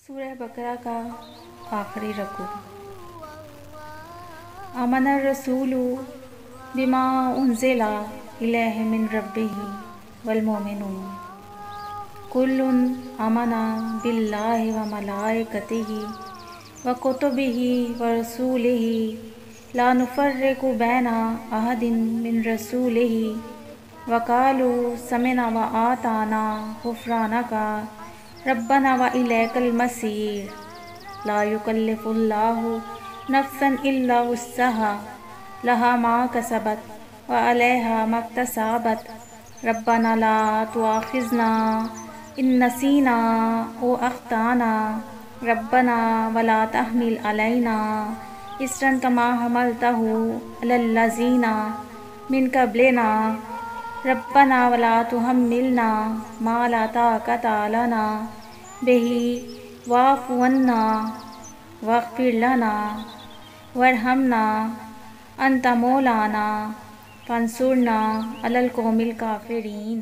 سورہ بقرہ کا آخری رکوع۔ آمن الرسول بما انزل الیہ من ربہ والمؤمنون کل آمن باللہ وملائکتہ وکتبہ ورسلہ لا نفرق بین احد من رسلہ وقالوا سمعنا وأطعنا غفرانک ربنا وإلیک المصیر لا یکلف اللہ نفسا الا وسعها لها ما کسبت وعلیہا ما اکتسبت ربنا لا تؤاخذنا ان نسینا او اخطأنا ربنا ولا تحمل علینا اصرا کما حملتہ علی الذین من قبلنا ربنا ولا تحملنا ما لا طاقت لنا به واعف عنا واغفر لنا وارحمنا انت مولانا فانصرنا علی القوم الکافرین۔